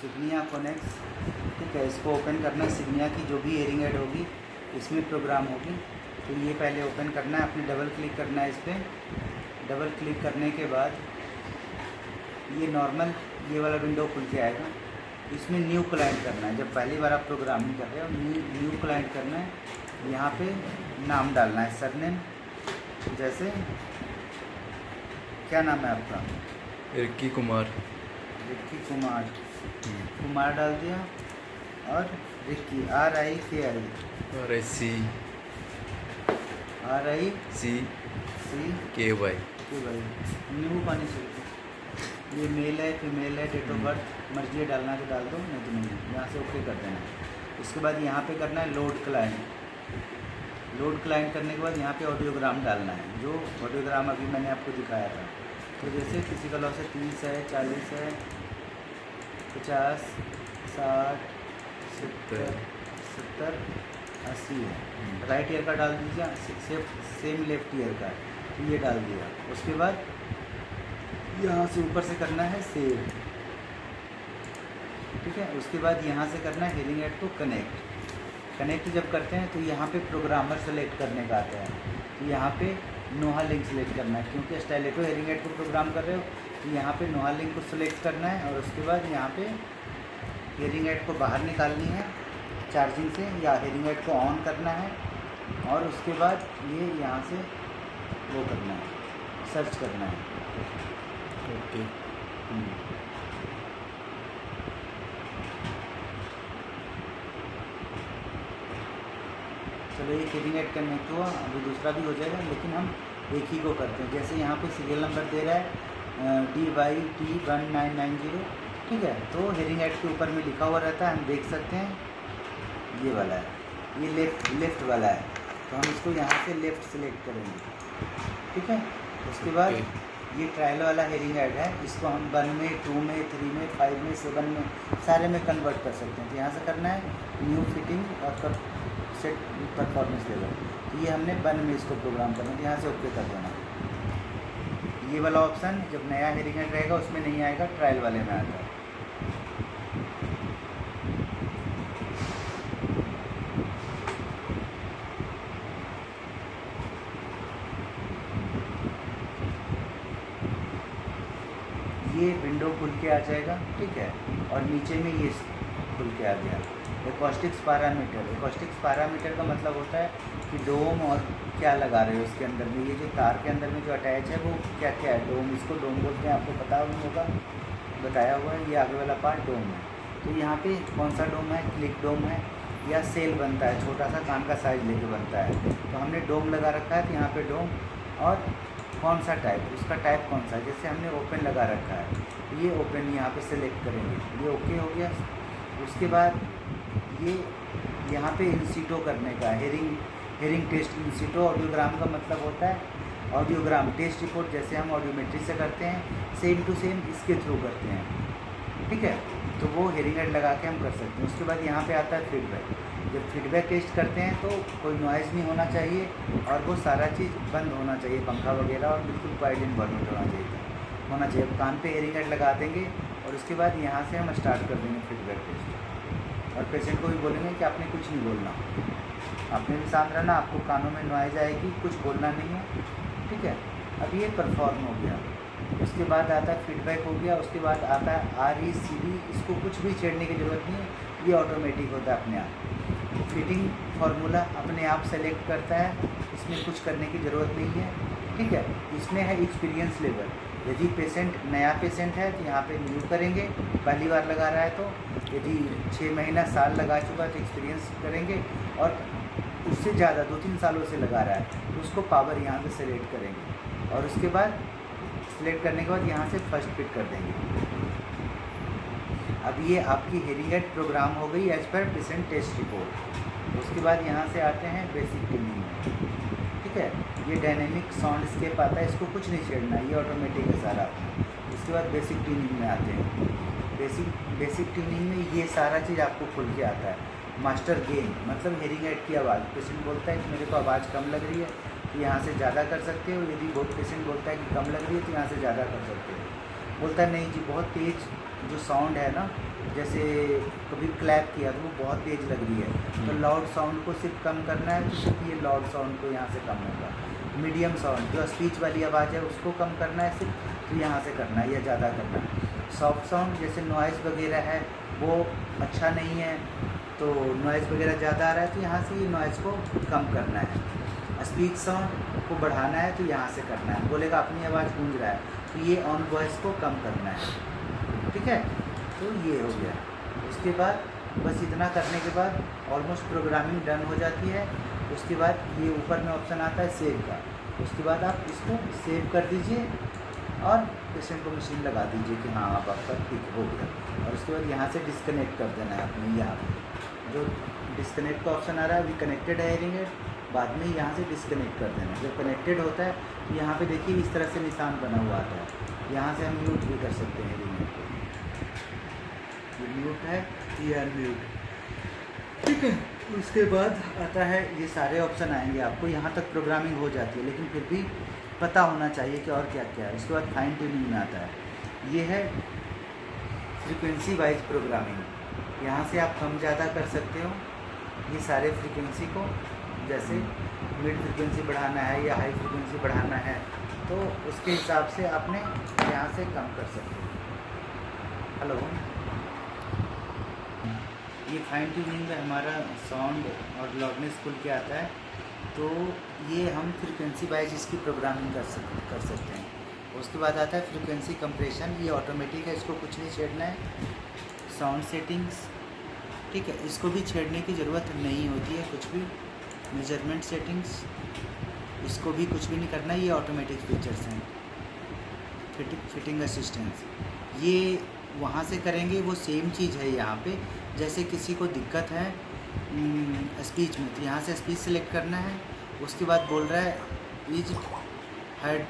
सिग्निया Phoenix. ठीक है, इसको ओपन करना है। सिग्निया की जो भी हेयरिंग एड होगी इसमें प्रोग्राम होगी, तो ये पहले ओपन करना है। आपने डबल क्लिक करना है इस पर। डबल क्लिक करने के बाद ये नॉर्मल ये वाला विंडो खुल के आएगा। इसमें न्यू क्लाइंट करना है। जब पहली बार आप प्रोग्रामिंग कर रहे हो न्यू क्लाइंट करना है। यहाँ पे नाम डालना है, सरनेम, जैसे क्या नाम है आपका? रिक्की कुमार। रिक्की कुमार। कुमार डाल दिया और रिक्की RIKI RICKY नींबू पानी से। ये मेल है फीमेल है, डेट ऑफ बर्थ मर्जी है डालना तो डाल दो, नहीं तो नहीं। यहाँ से ओके कर देना। इसके बाद यहाँ पे करना है लोड क्लाइंट। लोड क्लाइंट करने के बाद यहाँ पे ऑडियोग्राम डालना है, जो ऑडियोग्राम अभी मैंने आपको दिखाया था। तो जैसे किसी का लॉस है 30 है, 40 है, 50, 60, 70, 80 है। राइट ईयर का डाल दीजिए, सेम लेफ्ट ईयर का, तो ये डाल दिया। उसके बाद यहाँ से ऊपर से करना है सेव। ठीक है, उसके बाद यहाँ से करना है हेयरिंग एड को कनेक्ट जब करते हैं तो यहाँ पे प्रोग्रामर सेलेक्ट करने का आता है। तो यहाँ पे नोहा लिंक सेलेक्ट करना है, क्योंकि स्टाइलेटो हेयरिंग एड को प्रोग्राम कर रहे हो। तो यहाँ पे नोहा लिंक को सेलेक्ट करना है और उसके बाद यहाँ पे हेयरिंग एड को बाहर निकालनी है चार्जिंग से, या हेयरिंग एड को ऑन करना है। और उसके बाद ये यहाँ से वो करना है, सर्च करना है। ओके। चलो ये हेयरिंग एड कनेक्ट हुआ, अभी दूसरा भी हो जाएगा, लेकिन हम एक ही को करते हैं। जैसे यहाँ पे सीरियल नंबर दे रहा है DYT1990। ठीक है, तो हेयरिंग एड के ऊपर में लिखा हुआ रहता है, हम देख सकते हैं। ये वाला है, ये लेफ़्ट वाला है, तो हम इसको यहाँ से लेफ़्ट सेलेक्ट करेंगे। ठीक है, उसके बाद ये ट्रायल वाला हेयरिंग एड है, इसको हम 1 में, 2 में, 3 में, 5 में, 7 में, सारे में कन्वर्ट कर सकते हैं। तो यहाँ से करना है न्यू फिटिंग और सेट परफॉर्मेंस लेवल। तो ये हमने 1 में इसको प्रोग्राम करना है, तो यहाँ से ओके कर देना। ये वाला ऑप्शन जब नया हेयरिंग एड रहेगा उसमें नहीं आएगा, ट्रायल वाले में आता है। ये विंडो खुल के आ जाएगा। ठीक है, और नीचे में ये खुल के आ गया एकॉस्टिक्स पैरामीटर का मतलब होता है कि डोम और क्या लगा रहे हो उसके अंदर में। ये जो तार के अंदर में जो अटैच है वो क्या क्या है, डोम, इसको डोम बोलते हैं, आपको पता होगा, बताया हुआ है। ये आगे वाला पार्ट डोम है। तो यहाँ पे कौन सा डोम है, क्लिक डोम है या सेल बनता है, छोटा सा कान का साइज लेके बनता है। तो हमने डोम लगा रखा है, तो यहाँ पे डोम, और कौन सा टाइप, उसका टाइप कौन सा है। जैसे हमने ओपन लगा रखा है, ये ओपन यहाँ पे सेलेक्ट करेंगे, ये ओके हो गया। उसके बाद ये यहाँ पे इंसिटो करने का, हेयरिंग टेस्ट इंसिटो। ऑडियोग्राम का मतलब होता है ऑडियोग्राम टेस्ट रिपोर्ट, जैसे हम ऑडियोमेट्री से करते हैं, सेम टू सेम इसके थ्रू करते हैं। ठीक है, तो वो हेयरिंग एड लगा के हम कर सकते हैं। उसके बाद यहाँ पे आता है फीडबैक। जब फीडबैक टेस्ट करते हैं तो कोई नॉइज़ नहीं होना चाहिए और वो सारा चीज़ बंद होना चाहिए, पंखा वगैरह, और बिल्कुल क्वाइट इन्वायरमेंट होना चाहिए। कान पे हेयरिंग एड लगा देंगे और उसके बाद यहाँ से हम स्टार्ट कर देंगे फीडबैक टेस्ट। और पेशेंट को भी बोलेंगे कि आपने कुछ नहीं बोलना, आपने भी शांत रहना, आपको कानों में नॉइज़ आएगी, कुछ बोलना नहीं है। ठीक है, अब ये परफॉर्म हो गया। उसके बाद आता है फीडबैक हो गया। उसके बाद आता है RECD, इसको कुछ भी छेड़ने की ज़रूरत नहीं है, ये ऑटोमेटिक होता है अपने आप। फिटिंग फार्मूला अपने आप सेलेक्ट करता है, इसमें कुछ करने की ज़रूरत नहीं है। ठीक है, इसमें है एक्सपीरियंस लेवल। यदि पेशेंट नया पेशेंट है तो यहाँ पे न्यू करेंगे, पहली बार लगा रहा है तो। यदि 6 महीना साल लगा चुका है तो एक्सपीरियंस करेंगे, और उससे ज़्यादा 2-3 सालों से लगा रहा है तो उसको पावर यहाँ पे सेलेक्ट करेंगे। और उसके बाद सेलेक्ट करने के बाद यहाँ से फर्स्ट फिट कर देंगे। अब ये आपकी हेयरिंग एड प्रोग्राम हो गई as per patient test report. उसके बाद यहाँ से आते हैं बेसिक ट्यूनिंग में। ठीक है, ये डायनेमिक साउंड स्केप आता है, इसको कुछ नहीं छेड़ना, ये ऑटोमेटिक है सारा। उसके बाद बेसिक ट्यूनिंग में आते हैं। बेसिक ट्यूनिंग में ये सारा चीज़ आपको खुल के आता है। मास्टर गेन मतलब हेयरिंग एड की आवाज़। पेशेंट बोलता है कि मेरे को आवाज़ कम लग रही है तो यहाँ से ज़्यादा कर सकते हो। यदि बहुत पेशेंट बोलता है कि कम लग रही है तो यहाँ से ज़्यादा कर सकते हो। बोलता है नहीं जी बहुत तेज़ जो साउंड है ना, जैसे कभी क्लैप किया तो वो बहुत तेज़ लग रही है, तो लाउड साउंड को सिर्फ कम करना है, तो सिर्फ ये लाउड साउंड को यहाँ से कम होगा। मीडियम साउंड जो स्पीच वाली आवाज़ है उसको कम करना है सिर्फ, तो यहाँ से करना है या ज़्यादा करना है। सॉफ्ट साउंड जैसे नॉइज़ वगैरह है वो अच्छा नहीं है, तो नॉइज़ वगैरह ज़्यादा आ रहा है तो यहाँ से ये नॉइज़ को कम करना है। स्पीच साउंड को बढ़ाना है तो यहाँ से करना है, बोलेगा अपनी आवाज़ गूंज रहा है तो ये ऑन वॉइस को कम करना है, ठीक है। तो ये हो गया। उसके बाद बस इतना करने के बाद ऑलमोस्ट प्रोग्रामिंग डन हो जाती है। उसके बाद ये ऊपर में ऑप्शन आता है सेव का, उसके बाद आप इसको सेव कर दीजिए और पेशेंट को मशीन लगा दीजिए कि हाँ अब आपका ठीक हो गया। और उसके बाद यहाँ से डिस्कनेक्ट कर देना है अपने, यहाँ पे जो डिस्कनेक्ट का ऑप्शन आ रहा है अभी कनेक्टेड है हेयरिंग एड, बाद में यहाँ से डिस्कनेक्ट कर देना। जब कनेक्टेड होता है तो यहाँ पे देखिए इस तरह से निशान बना हुआ आता है, यहाँ से हम म्यूट भी कर सकते हैं हेयरिंग एड को। ये म्यूट है, ये अनम्यूट, ठीक है। उसके बाद आता है ये सारे ऑप्शन आएंगे आपको, यहाँ तक प्रोग्रामिंग हो जाती है, लेकिन फिर भी पता होना चाहिए कि और क्या क्या है। उसके बाद फाइन ट्यूनिंग में आता है, ये है फ्रीक्वेंसी वाइज प्रोग्रामिंग, यहाँ से आप कम ज़्यादा कर सकते हो ये सारे फ्रीक्वेंसी को, जैसे मिड फ्रीक्वेंसी बढ़ाना है या हाई फ्रीक्वेंसी बढ़ाना है तो उसके हिसाब से आपने यहाँ से कम कर सकते हो। हेलो, ये फाइन ट्यूनिंग में हमारा साउंड और लाउडनेस खुल के आता है, तो ये हम फ्रीक्वेंसी वाइज इसकी प्रोग्रामिंग कर सकते हैं। उसके बाद आता है फ्रीक्वेंसी कंप्रेशन, ये ऑटोमेटिक है, इसको कुछ नहीं छेड़ना है। साउंड सेटिंग्स, ठीक है, इसको भी छेड़ने की ज़रूरत नहीं होती है कुछ भी। मेजरमेंट सेटिंग्स, इसको भी कुछ भी नहीं करना, ये ऑटोमेटिक फीचर्स हैं। फिटिंग असिस्टेंस, ये वहाँ से करेंगे, वो सेम चीज़ है यहाँ पे। जैसे किसी को दिक्कत है स्पीच में, तो यहाँ से स्पीच सेलेक्ट करना है। उसके बाद बोल रहा है इज हेड